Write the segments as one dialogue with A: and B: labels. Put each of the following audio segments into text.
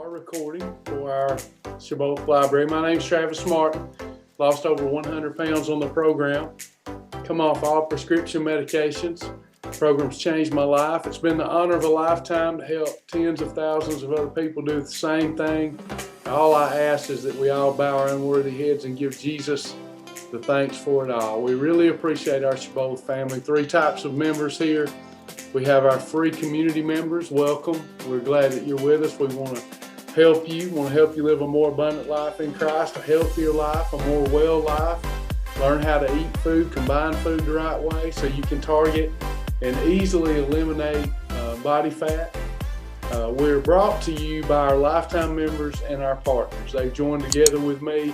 A: are recording for our Shibboleth library. My name's Travis Martin. Lost over 100 pounds on the program. Come off all prescription medications. The program's changed my life. It's been the honor of a lifetime to help tens of thousands of other people do the same thing. All I ask is that we all bow our unworthy heads and give Jesus the thanks for it all. We really appreciate our Shibboleth family. 3 types of members here. We have our free community members. Welcome. We're glad that you're with us. We want to help you. We want to help you live a more abundant life in Christ, a healthier life, a more well life. Learn how to eat food, combine food the right way so you can target and easily eliminate body fat. We're brought to you by our lifetime members and our partners. They've joined together with me,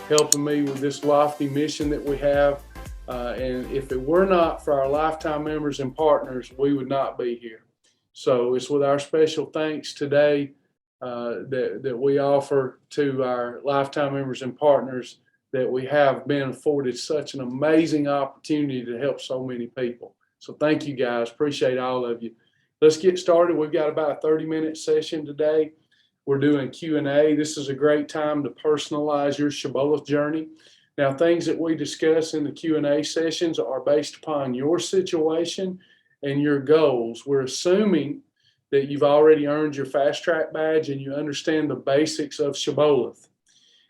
A: helping me with this lofty mission that we have. And if it were not for our lifetime members and partners, we would not be here. So it's with our special thanks today that we offer to our lifetime members and partners that we have been afforded such an amazing opportunity to help so many people. So thank you guys. Appreciate all of you. Let's get started. We've got about a 30-minute session today. We're doing Q&A. This is a great time to personalize your Shibboleth journey. Now, things that we discuss in the Q&A sessions are based upon your situation and your goals. We're assuming that you've already earned your fast track badge and you understand the basics of Shibboleth.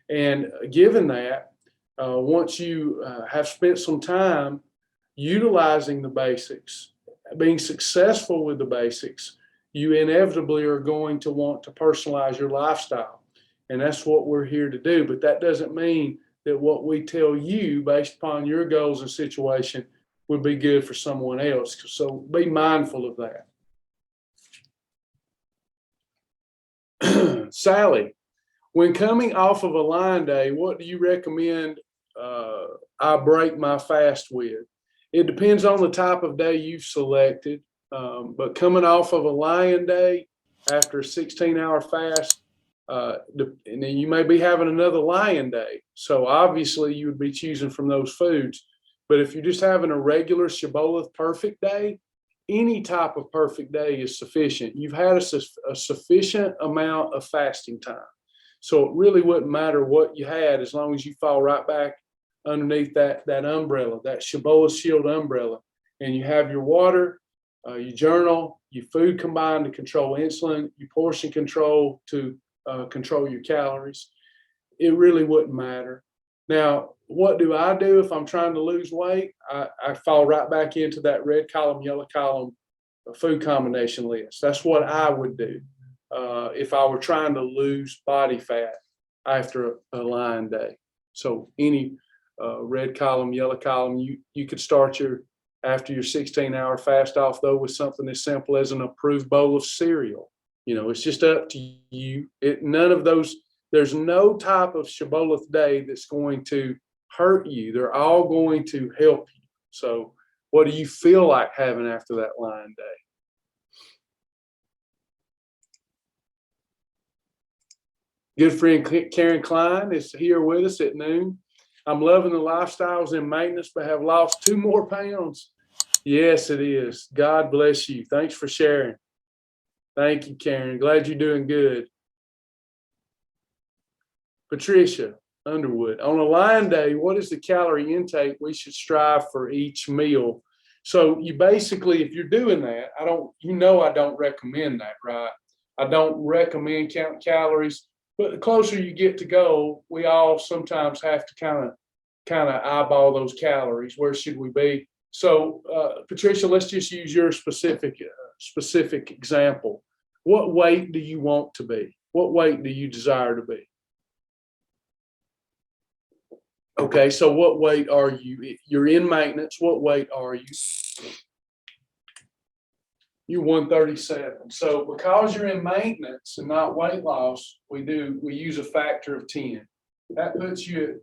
A: And given that, once you have spent some time utilizing the basics, being successful with the basics, you inevitably are going to want to personalize your lifestyle. And that's what we're here to do. But that doesn't mean that what we tell you based upon your goals and situation would be good for someone else. So be mindful of that. Sally, when coming off of a line day, what do you recommend I break my fast with? It depends on the type of day you've selected, but coming off of a lion day after a 16-hour fast, and then you may be having another lion day. So obviously you would be choosing from those foods. But if you're just having a regular Shibboleth perfect day, any type of perfect day is sufficient. You've had a sufficient amount of fasting time. So it really wouldn't matter what you had as long as you fall right back underneath that umbrella, that Shibboleth shield umbrella. And you have your water, your journal, your food combined to control insulin, your portion control to control your calories. It really wouldn't matter. Now, what do I do if I'm trying to lose weight? I fall right back into that red column, yellow column food combination list. That's what I would do if I were trying to lose body fat after a line day. So any red column, yellow column, you could start after your 16-hour fast off, though, with something as simple as an approved bowl of cereal. You know, it's just up to you. None of those, there's no type of Shibboleth day that's going to hurt you. They're all going to help you. So what do you feel like having after that line day? Good friend Karen Klein is here with us at noon. I'm loving the lifestyles in maintenance, but have lost 2 more pounds. Yes, it is. God bless you. Thanks for sharing. Thank you, Karen. Glad you're doing good. Patricia Underwood, on a line day, what is the calorie intake we should strive for each meal? So you basically, if you're doing that, I don't recommend that, right? I don't recommend counting calories, but the closer you get to goal, we all sometimes have to kind of eyeball those calories. Where should we be? So Patricia, let's just use your specific example. What weight do you want to be? What weight do you desire to be? Okay, so what weight are you? You're in maintenance. What weight are you? You're 137. So because you're in maintenance and not weight loss, we use a factor of 10. That puts you at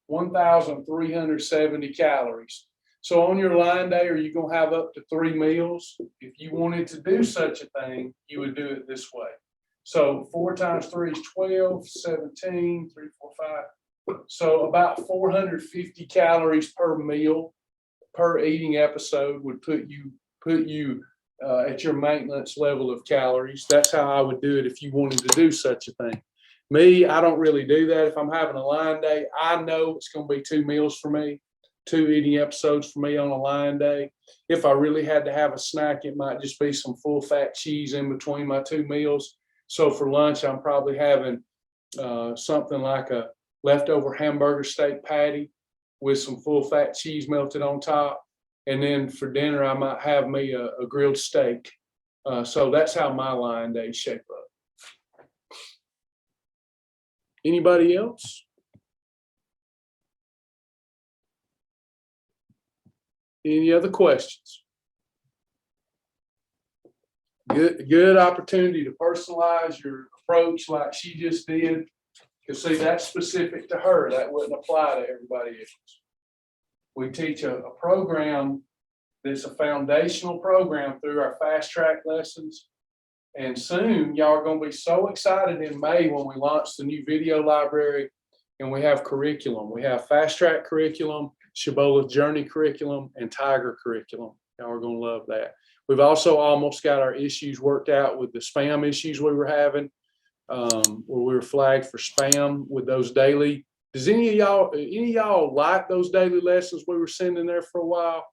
A: 1,370 calories. So on your line day, are you going to have up to 3 meals? If you wanted to do such a thing, you would do it this way. So 4 times 3 is 12, 17, 3, 4, 5. So about 450 calories per meal, per eating episode would put you at your maintenance level of calories. That's how I would do it if you wanted to do such a thing. Me, I don't really do that. If I'm having a line day, I know it's going to be 2 meals for me, 2 eating episodes for me on a line day. If I really had to have a snack, it might just be some full fat cheese in between my 2 meals. So for lunch, I'm probably having something like a leftover hamburger steak patty with some full fat cheese melted on top. And then for dinner, I might have me a grilled steak. So that's how my line days shape up. Anybody else? Any other questions? Good opportunity to personalize your approach like she just did. Because see, that's specific to her. That wouldn't apply to everybody else. We teach a program that's a foundational program through our fast track lessons. And soon, y'all are going to be so excited in May when we launch the new video library and we have curriculum. We have fast track curriculum, Shibboleth Journey curriculum, and Tiger curriculum. Y'all are going to love that. We've also almost got our issues worked out with the spam issues we were having, where we were flagged for spam with those daily. Does any of y'all like those daily lessons we were sending there for a while?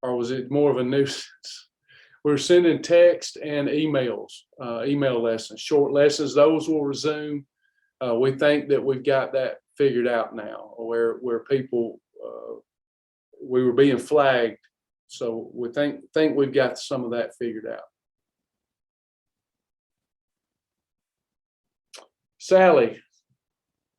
A: Or was it more of a nuisance? We're sending text and emails, email lessons, short lessons. Those will resume. We think that we've got that figured out now, where people we were being flagged, so we think we've got some of that figured out. Sally,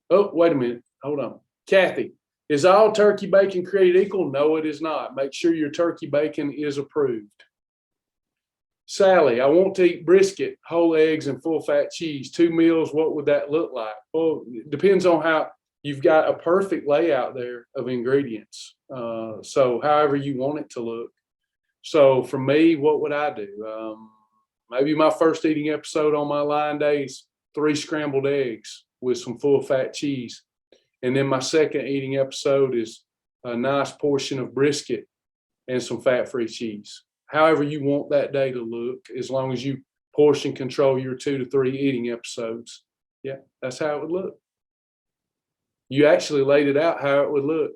A: oh wait a minute, hold on. Kathy, is all turkey bacon created equal? No, it is not. Make sure your turkey bacon is approved. Sally, I want to eat brisket, whole eggs, and full fat cheese. 2 meals, what would that look like? Well, it depends on how you've got a perfect layout there of ingredients. So however you want it to look. So for me, what would I do? Maybe my first eating episode on my line day is 3 scrambled eggs with some full fat cheese. And then my second eating episode is a nice portion of brisket and some fat-free cheese. However you want that day to look, as long as you portion control your 2 to 3 eating episodes. Yeah, that's how it would look. You actually laid it out how it would look.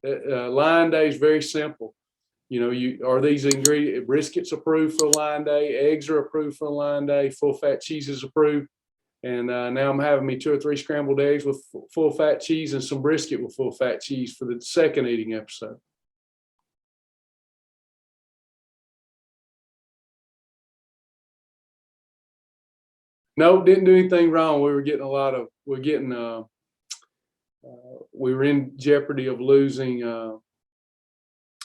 A: Line day is very simple. You know, are these ingredients, briskets approved for a line day, eggs are approved for a line day, full fat cheese is approved. And now I'm having me 2 or 3 scrambled eggs with full fat cheese and some brisket with full fat cheese for the second eating episode. No, didn't do anything wrong. We were getting we were in jeopardy of losing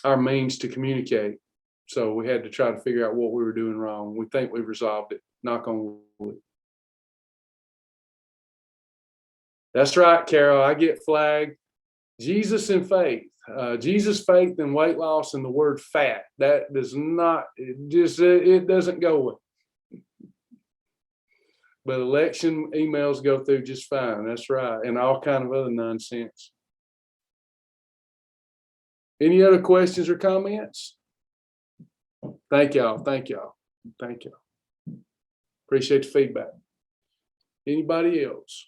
A: our means to communicate. So we had to try to figure out what we were doing wrong. We think we resolved it. Knock on wood. That's right, Carol. I get flagged. Jesus and faith. Jesus, faith, and weight loss, and the word fat. That does not, it doesn't go with. But election emails go through just fine. That's right. And all kind of other nonsense. Any other questions or comments? Thank y'all. Thank y'all. Thank y'all. Appreciate the feedback. Anybody else?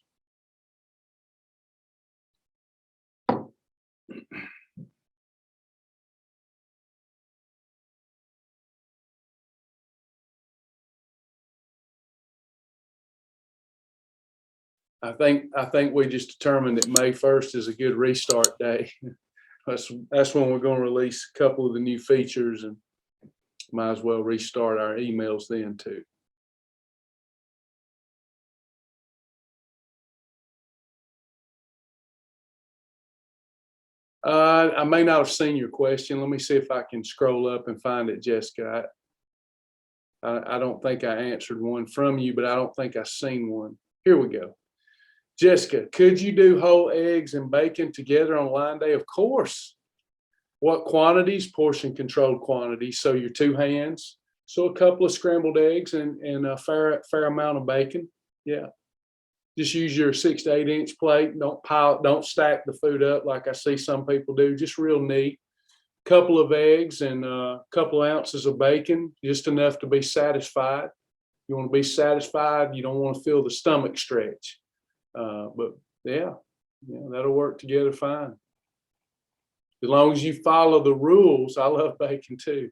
A: I think we just determined that May 1st is a good restart day. That's when we're going to release a couple of the new features, and might as well restart our emails then too. I may not have seen your question. Let me see if I can scroll up and find it, Jessica. I don't think I answered one from you, but I don't think I've seen one. Here we go. Jessica, could you do whole eggs and bacon together on line day? Of course. What quantities? Portion controlled quantities. So your 2 hands. So a couple of scrambled eggs and a fair amount of bacon. Yeah. Just use your 6 to 8 inch plate. Don't stack the food up like I see some people do. Just real neat. couple of eggs and a couple of ounces of bacon, just enough to be satisfied. You want to be satisfied. You don't want to feel the stomach stretch. But yeah, that'll work together fine. As long as you follow the rules, I love bacon too.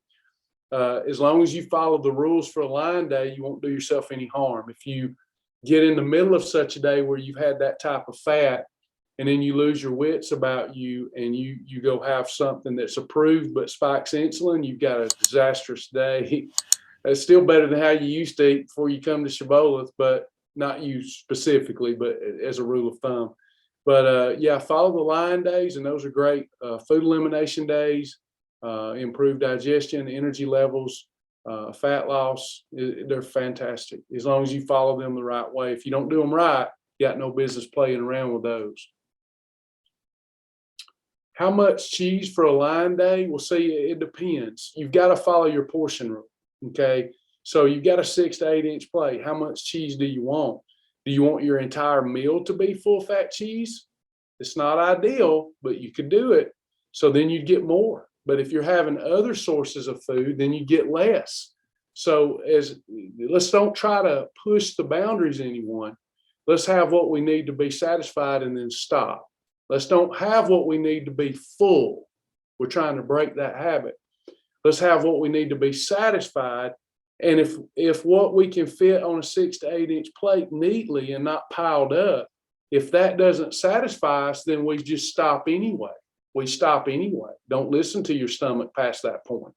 A: As long as you follow the rules for a line day, you won't do yourself any harm. If you get in the middle of such a day where you've had that type of fat, and then you lose your wits about you, and you go have something that's approved but spikes insulin, you've got a disastrous day. It's still better than how you used to eat before you come to Shibboleth, but not you specifically, but as a rule of thumb. But yeah, follow the line days, and those are great. Food elimination days, improved digestion, energy levels, fat loss. They're fantastic as long as you follow them the right way. If you don't do them right, you got no business playing around with those. How much cheese for a line day? Well, see, it depends. You've got to follow your portion rule. Okay. So you've got a 6 to 8 inch plate. How much cheese do you want? Do you want your entire meal to be full fat cheese? It's not ideal, but you could do it. So then you'd get more. But if you're having other sources of food, then you get less. So let's don't try to push the boundaries anyone. Let's have what we need to be satisfied and then stop. Let's don't have what we need to be full. We're trying to break that habit. Let's have what we need to be satisfied. And if what we can fit on a 6 to 8 inch plate neatly and not piled up, if that doesn't satisfy us, then we just stop anyway. We stop anyway. Don't listen to your stomach past that point.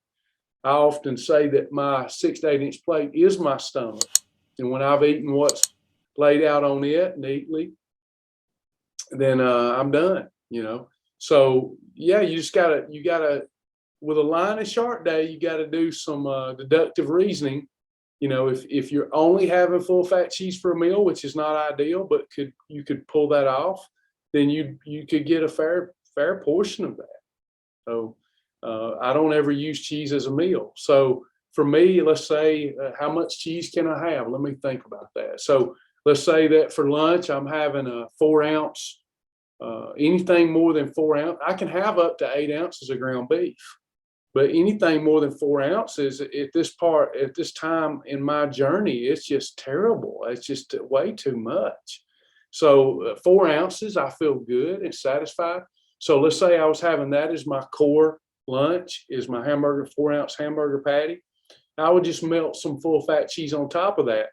A: I often say that my 6 to 8 inch plate is my stomach. And when I've eaten what's laid out on it neatly, then I'm done, So yeah, you gotta, with a line and chart day, you got to do some deductive reasoning. If you're only having full fat cheese for a meal, which is not ideal, but you could pull that off, then you could get a fair portion of that. So I don't ever use cheese as a meal. So for me, let's say, how much cheese can I have? Let me think about that. So let's say that for lunch, I'm having a 4 ounce, anything more than 4 ounce. I can have up to 8 ounces of ground beef. But anything more than 4 ounces at this time in my journey, it's just terrible. It's just way too much. So 4 ounces, I feel good and satisfied. So let's say I was having that as my core lunch, is my 4 ounce hamburger patty. I would just melt some full fat cheese on top of that.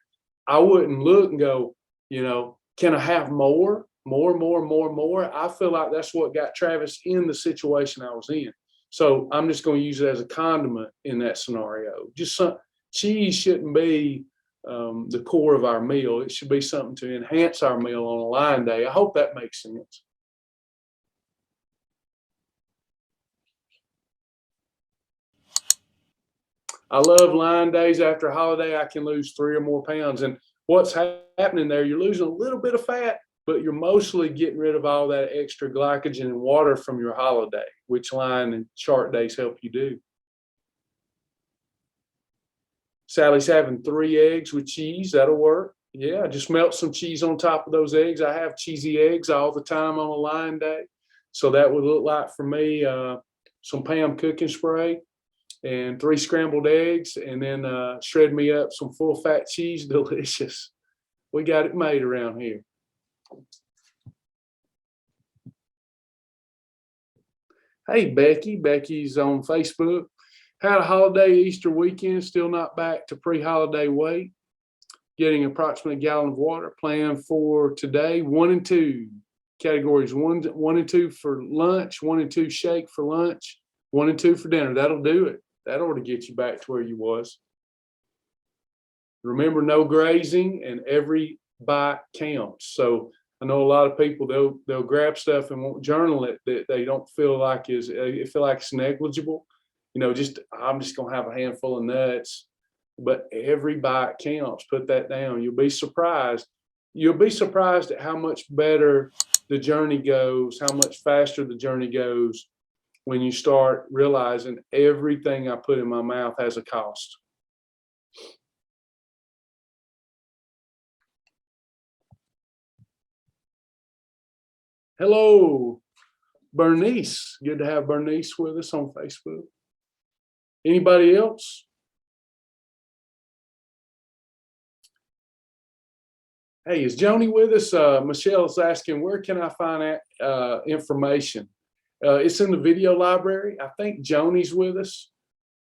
A: I wouldn't look and go, can I have more? I feel like that's what got Travis in the situation I was in. So I'm just going to use it as a condiment in that scenario. Cheese shouldn't be the core of our meal. It should be something to enhance our meal on a line day. I hope that makes sense. I love line days. After a holiday, I can lose 3 or more pounds. And what's happening there, you're losing a little bit of fat, but you're mostly getting rid of all that extra glycogen and water from your holiday, which line and chart days help you do. Sally's having 3 eggs with cheese. That'll work. Yeah, just melt some cheese on top of those eggs. I have cheesy eggs all the time on a line day. So that would look like for me some Pam cooking spray and 3 scrambled eggs, and then shred me up some full fat cheese. Delicious. We got it made around here. Hey, Becky. Becky's on Facebook. Had a holiday Easter weekend, still not back to pre-holiday weight. Getting approximately a gallon of water. Plan for today, 1 and 2 categories. 1 and 2 for lunch, 1 and 2 shake for lunch, 1 and 2 for dinner. That'll do it. That ought to get you back to where you was. Remember, no grazing, and every bite counts. So I know a lot of people, they'll grab stuff and won't journal it that they don't feel like it's negligible. I'm just gonna have a handful of nuts, but every bite counts. Put that down. You'll be surprised. You'll be surprised at how much better the journey goes, how much faster the journey goes when you start realizing everything I put in my mouth has a cost. Hello, Bernice, good to have Bernice with us on Facebook. Anybody else? Hey, is Joni with us? Michelle is asking, where can I find information? It's in the video library. I think Joni's with us.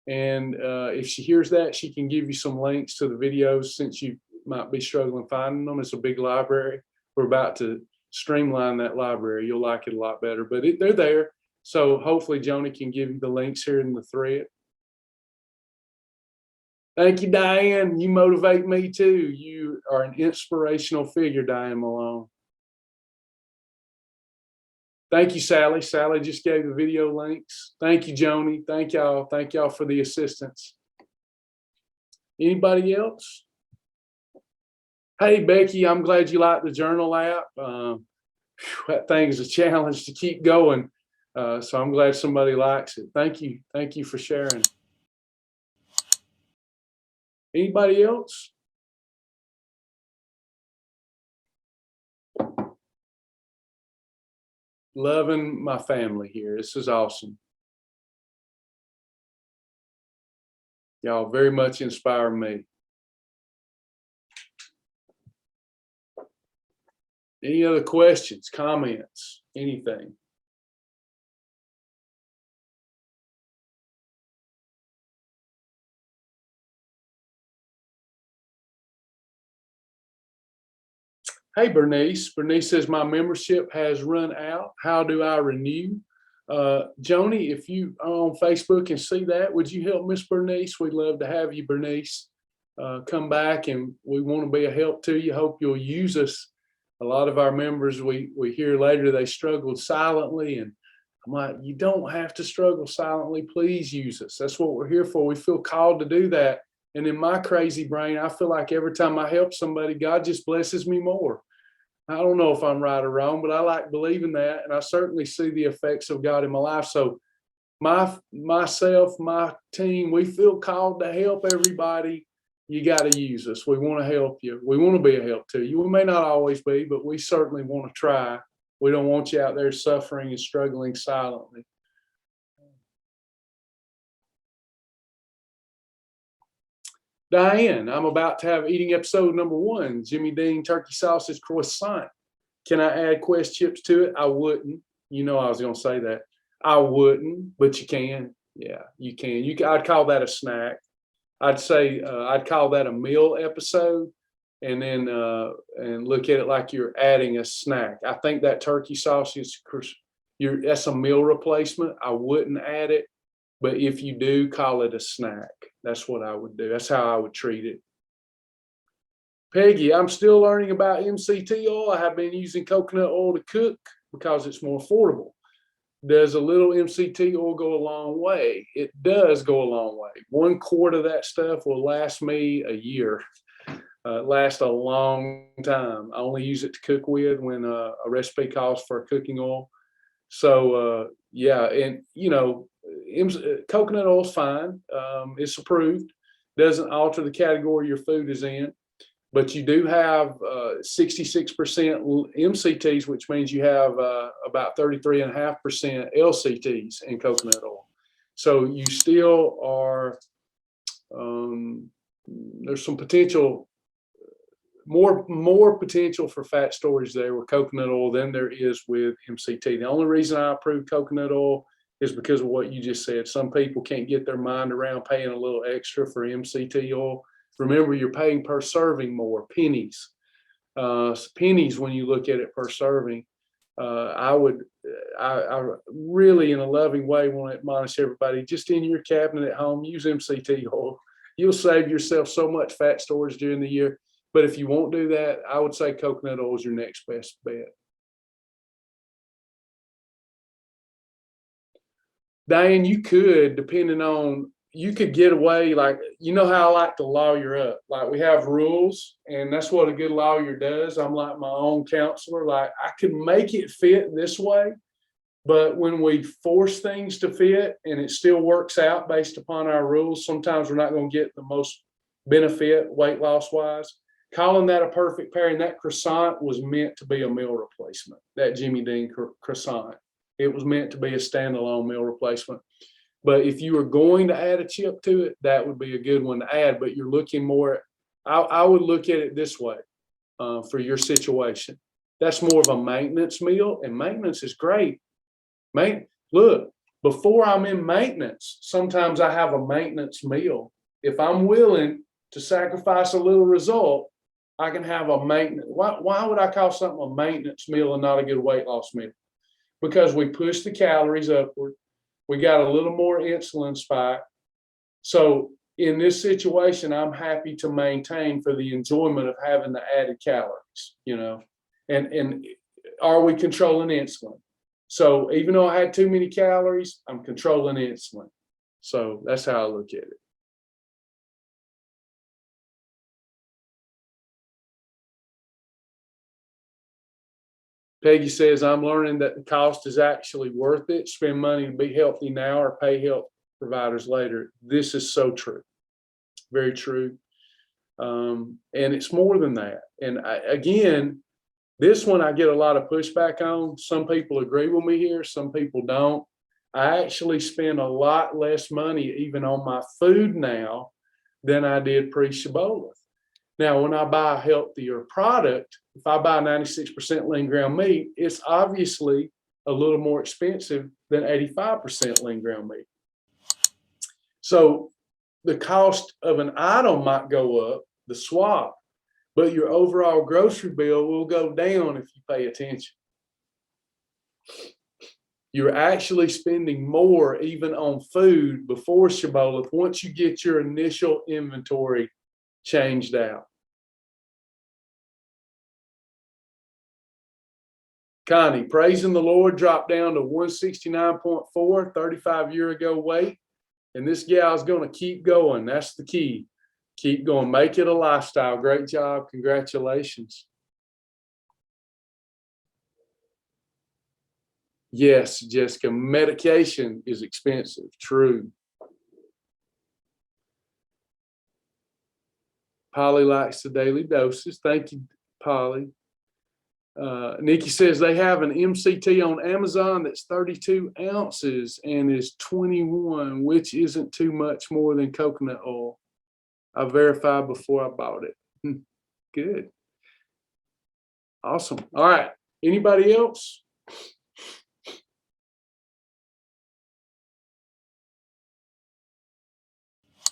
A: And if she hears that, she can give you some links to the videos since you might be struggling finding them. It's a big library. We're about to streamline that library. You'll like it a lot better, but they're there. So hopefully Joni can give you the links here in the thread. Thank you, Diane. You motivate me too. You are an inspirational figure, Diane Malone. Thank you, Sally. Sally just gave the video links. Thank you, Joni. Thank y'all. Thank y'all for the assistance. Anybody else? Hey, Becky, I'm glad you like the journal app. That thing is a challenge to keep going. So I'm glad somebody likes it. Thank you. Thank you for sharing. Anybody else? Loving my family here. This is awesome. Y'all very much inspire me. Any other questions, comments, anything? Hey, Bernice. Bernice says, my membership has run out. How do I renew? Joni, if you are on Facebook and see that, would you help Miss Bernice? We'd love to have you, Bernice. Come back, and we want to be a help to you. Hope you'll use us. A lot of our members, we hear later, they struggled silently, and I'm like, you don't have to struggle silently. Please use us. That's what we're here for. We feel called to do that. And in my crazy brain, I feel like every time I help somebody, God just blesses me more. I don't know if I'm right or wrong, but I like believing that. And I certainly see the effects of God in my life. So myself, my team, we feel called to help everybody. You got to use us. We want to help you. We want to be a help to you. We may not always be, but we certainly want to try. We don't want you out there suffering and struggling silently. Diane, I'm about to have eating episode number 1, Jimmy Dean turkey sausage croissant. Can I add Quest chips to it? I wouldn't. You know I was going to say that. I wouldn't, but you can. Yeah, you can. I'd call that a snack. I'd say I'd call that a meal episode, and then and look at it like you're adding a snack. I think that turkey sausage, that's a meal replacement. I wouldn't add it. But if you do, call it a snack. That's what I would do. That's how I would treat it. Peggy, I'm still learning about MCT oil. I have been using coconut oil to cook because it's more affordable. Does a little MCT oil go a long way? It does go a long way. 1 quart of that stuff will last me a year. Last a long time. I only use it to cook with when a recipe calls for a cooking oil. So yeah, and you know, coconut oil is fine. It's approved. Doesn't alter the category your food is in, but you do have 66% MCTs, which means you have about 33.5% LCTs in coconut oil. So you still are, there's some potential, more potential for fat storage there with coconut oil than there is with MCT. The only reason I approve coconut oil is because of what you just said. Some people can't get their mind around paying a little extra for MCT oil. Remember, you're paying per serving more, pennies. Pennies when you look at it per serving. I really, in a loving way, want to admonish everybody, just in your cabinet at home, use MCT oil. You'll save yourself so much fat storage during the year. But if you won't do that, I would say coconut oil is your next best bet. Diane, you could, depending on, you could get away, like, you know how I like to lawyer up. Like, we have rules, and that's what a good lawyer does. I'm like my own counselor. Like, I could make it fit this way, but when we force things to fit and it still works out based upon our rules, sometimes we're not going to get the most benefit weight loss wise. Calling that a perfect pairing, that croissant was meant to be a meal replacement, that Jimmy Dean croissant. It was meant to be a standalone meal replacement. But if you were going to add a chip to it, that would be a good one to add. But you're looking more, I would look at it this way for your situation. That's more of a maintenance meal, and maintenance is great. Look, before I'm in maintenance, sometimes I have a maintenance meal. If I'm willing to sacrifice a little result, I can have a maintenance. Why would I call something a maintenance meal and not a good weight loss meal? Because we push the calories upward. We got a little more insulin spike. So in this situation, I'm happy to maintain for the enjoyment of having the added calories, and are we controlling insulin? So even though I had too many calories, I'm controlling insulin. So that's how I look at it. Peggy says, I'm learning that the cost is actually worth it. Spend money to be healthy now or pay health providers later. This is so true. Very true. And it's more than that. And again, this one I get a lot of pushback on. Some people agree with me here. Some people don't. I actually spend a lot less money even on my food now than I did pre-Shibboleth. Now, when I buy a healthier product, if I buy 96% lean ground meat, it's obviously a little more expensive than 85% lean ground meat. So the cost of an item might go up, the swap, but your overall grocery bill will go down if you pay attention. You're actually spending more even on food before Shibboleth once you get your initial inventory changed out. Connie, praising the Lord, dropped down to 169.4, 35-year ago weight. And this gal's going to keep going. That's the key. Keep going. Make it a lifestyle. Great job. Congratulations. Yes, Jessica, medication is expensive. True. Polly likes the daily doses. Thank you, Polly. Nikki says they have an MCT on Amazon that's 32 ounces and is 21, which isn't too much more than coconut oil. I verified before I bought it. Good. Awesome. All right. Anybody else?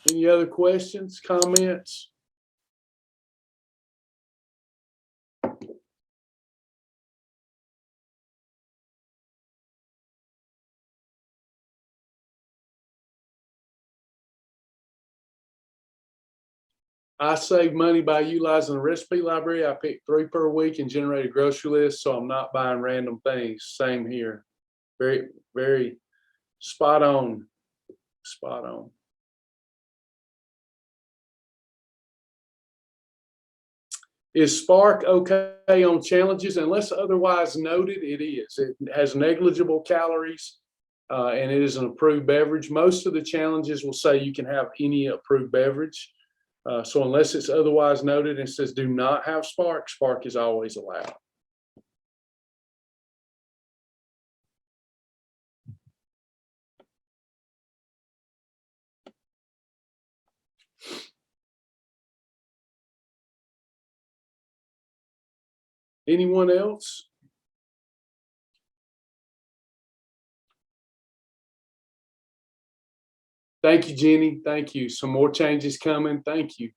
A: Any other questions, comments? I save money by utilizing the recipe library. I pick 3 per week and generate a grocery list, so I'm not buying random things. Same here. Very, very spot on. Spot on. Is Spark okay on challenges? Unless otherwise noted, it is. It has negligible calories, and it is an approved beverage. Most of the challenges will say you can have any approved beverage. So unless it's otherwise noted and says do not have Spark, Spark is always allowed. Anyone else? Thank you, Jenny. Thank you. Some more changes coming. Thank you.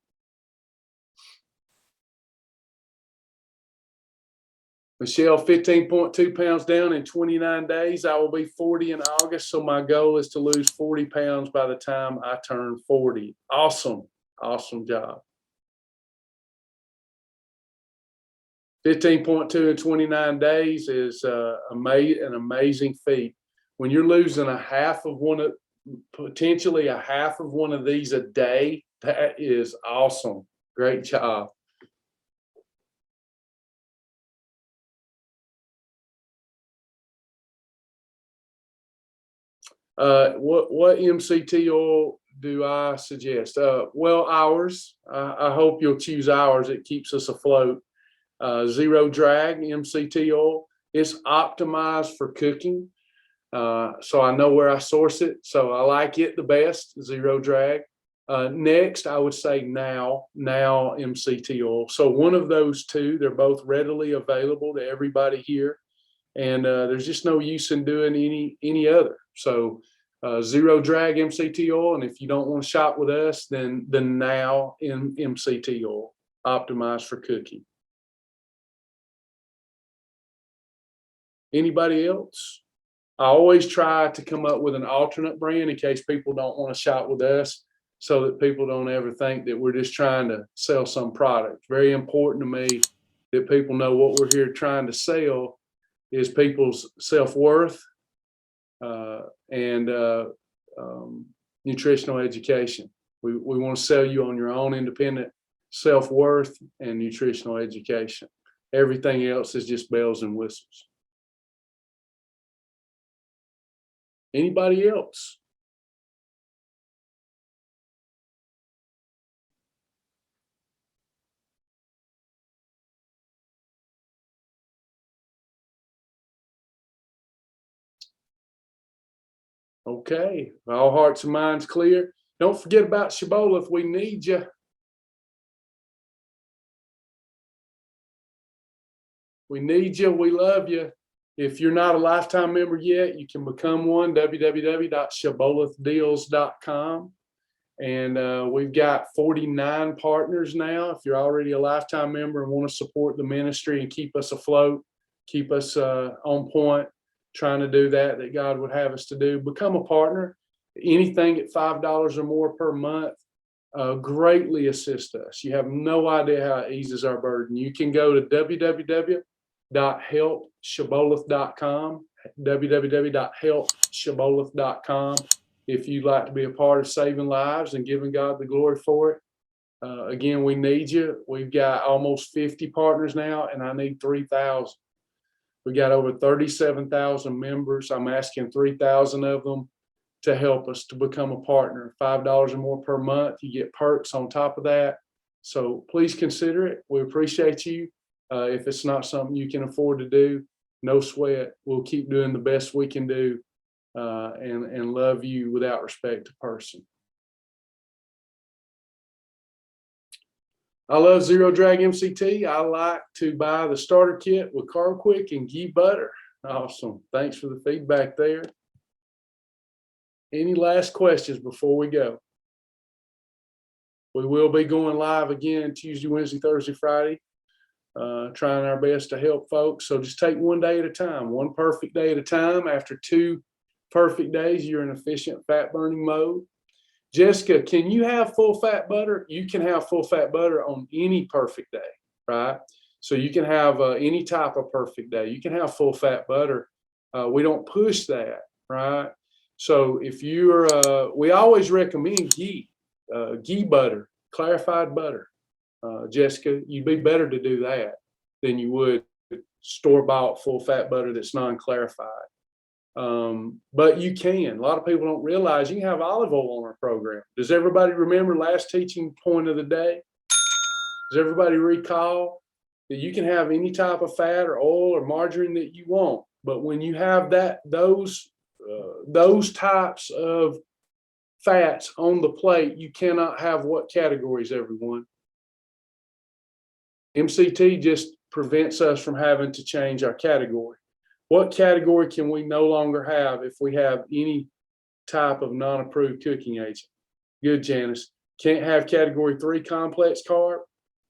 A: Michelle, 15.2 pounds down in 29 days. I will be 40 in August, so my goal is to lose 40 pounds by the time I turn 40. Awesome. Awesome job. 15.2 in 29 days is an amazing feat. When you're losing potentially a half of one of these a day, that is awesome. Great job. What MCT oil do I suggest? Well, ours. I hope you'll choose ours. It keeps us afloat. Zero drag MCT oil. It's optimized for cooking. So I know where I source it. So I like it the best, zero drag. Next, I would say now MCT oil. So one of those two, they're both readily available to everybody here. And there's just no use in doing any other. So zero drag MCT oil. And if you don't want to shop with us, then now in MCT oil, optimized for cooking. Anybody else? I always try to come up with an alternate brand in case people don't want to shop with us, so that people don't ever think that we're just trying to sell some product. Very important to me that people know what we're here trying to sell is people's self-worth and nutritional education. We want to sell you on your own independent self-worth and nutritional education. Everything else is just bells and whistles. Anybody else? Okay, all hearts and minds clear. Don't forget about Shibboleth. We need you. We need you. We love you. If you're not a lifetime member yet, you can become one, www.shibbolethdeals.com. And we've got 49 partners now. If you're already a lifetime member and want to support the ministry and keep us afloat, keep us on point, trying to do that God would have us to do, become a partner. Anything at $5 or more per month greatly assist us. You have no idea how it eases our burden. You can go to www.helpshibboleth.com, www.helpshibboleth.com, if you'd like to be a part of saving lives and giving God the glory for it. Again, we need you. We've got almost 50 partners now, and I need 3,000. We got over 37,000 members. I'm asking 3,000 of them to help us to become a partner. $5 or more per month. You get perks on top of that. So please consider it. We appreciate you. If it's not something you can afford to do, no sweat. We'll keep doing the best we can do and love you without respect to person. I love Zero Drag MCT. I like to buy the starter kit with Carb Quick and ghee butter. Awesome. Thanks for the feedback there. Any last questions before we go? We will be going live again Tuesday, Wednesday, Thursday, Friday, trying our best to help folks. So just take one day at a time, one perfect day at a time. After 2 perfect days, you're in efficient fat burning mode. Jessica, can you have full fat butter? You can have full fat butter on any perfect day, right? So you can have any type of perfect day. You can have full fat butter. We don't push that, right? So if you're, we always recommend ghee butter, clarified butter. Jessica, you'd be better to do that than you would store-bought full fat butter that's non-clarified. But you can. A lot of people don't realize you can have olive oil on our program. Does everybody remember last teaching point of the day? Does everybody recall that you can have any type of fat or oil or margarine that you want? But when you have those types of fats on the plate, you cannot have what categories, everyone? MCT just prevents us from having to change our category. What category can we no longer have if we have any type of non-approved cooking agent? Good, Janice. Can't have category 3 complex carb,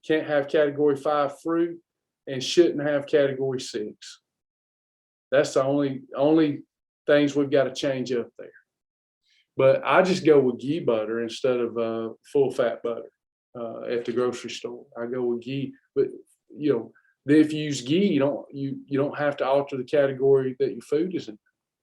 A: can't have category 5 fruit, and shouldn't have category 6. That's the only things we've got to change up there. But I just go with ghee butter instead of full fat butter at the grocery store. I go with ghee, but you know, if you use ghee, you don't have to alter the category that your food is in,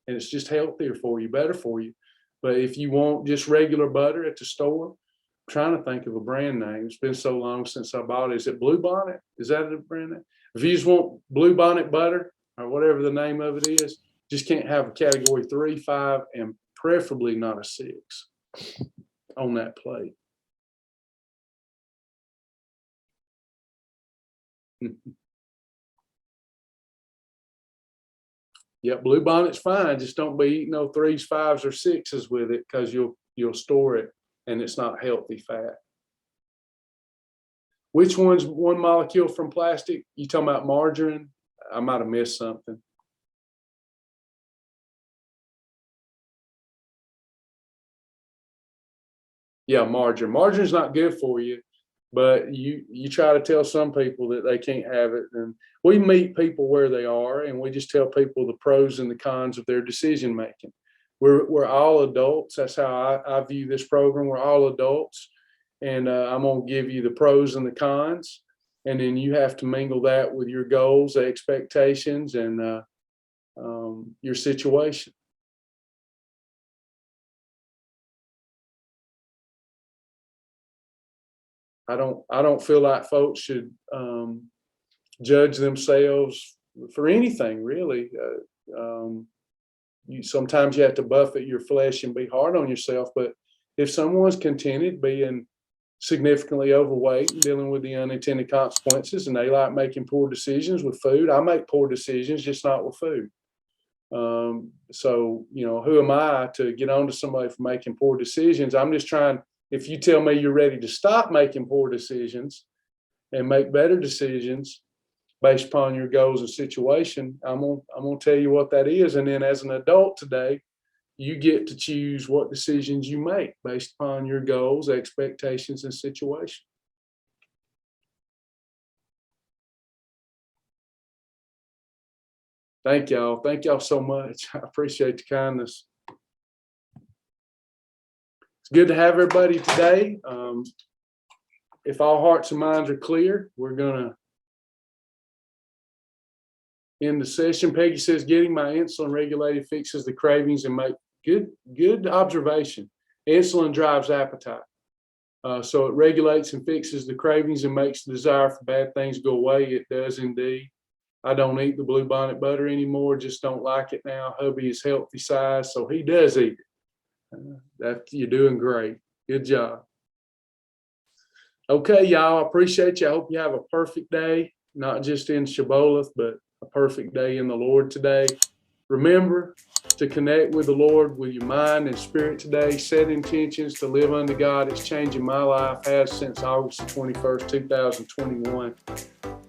A: and it's just healthier for you, better for you. But if you want just regular butter at the store, I'm trying to think of a brand name. It's been so long since I bought it. Is it Blue Bonnet? Is that a brand name? If you just want Blue Bonnet butter or whatever the name of it is, just can't have a category 3, 5, and preferably not a 6 on that plate. Yeah, Bluebonnet's fine. Just don't be eating no 3s, 5s, or 6s with it, because you'll store it and it's not healthy fat. Which one's one molecule from plastic? You talking about margarine? I might have missed something. Yeah, margarine. Margarine's not good for you, but you try to tell some people that they can't have it, and we meet people where they are, and we just tell people the pros and the cons of their decision making. We're all adults. That's how I view this program. We're all adults, and I'm gonna give you the pros and the cons, and then you have to mingle that with your goals, expectations, and your situation. I don't feel like folks should judge themselves for anything really. Sometimes you have to buffet your flesh and be hard on yourself, but if someone's contented being significantly overweight and dealing with the unintended consequences, and they like making poor decisions with food, I make poor decisions, just not with food. So, who am I to get on to somebody for making poor decisions? I'm just trying, if you tell me you're ready to stop making poor decisions and make better decisions based upon your goals and situation, I'm gonna tell you what that is. And then as an adult today, you get to choose what decisions you make based upon your goals, expectations, and situation. Thank y'all. Thank y'all so much. I appreciate the kindness. It's good to have everybody today. If all hearts and minds are clear, we're gonna end the session. Peggy says, getting my insulin regulated fixes the cravings and make good observation. Insulin drives appetite. So it regulates and fixes the cravings and makes the desire for bad things go away. It does indeed. I don't eat the Bluebonnet butter anymore, just don't like it now. Hubby is healthy size, so he does eat it. You're doing great. Good job. Okay, y'all, I appreciate you. I hope you have a perfect day, not just in Shibboleth, but a perfect day in the Lord today. Remember to connect with the Lord with your mind and spirit today. Set intentions to live unto God. It's changing my life, has since August the 21st, 2021.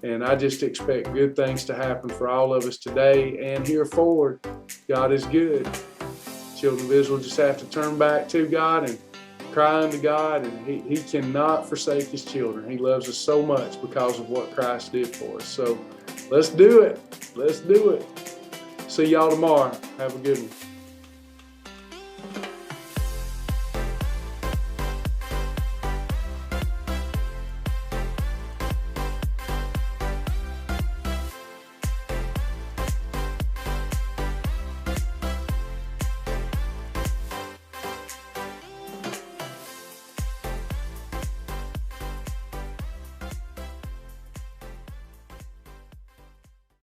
A: And I just expect good things to happen for all of us today and here forward. God is good. Children of Israel just have to turn back to God and cry unto God, and he cannot forsake his children. He loves us so much because of what Christ did for us. So let's do it. Let's do it. See y'all tomorrow. Have a good one.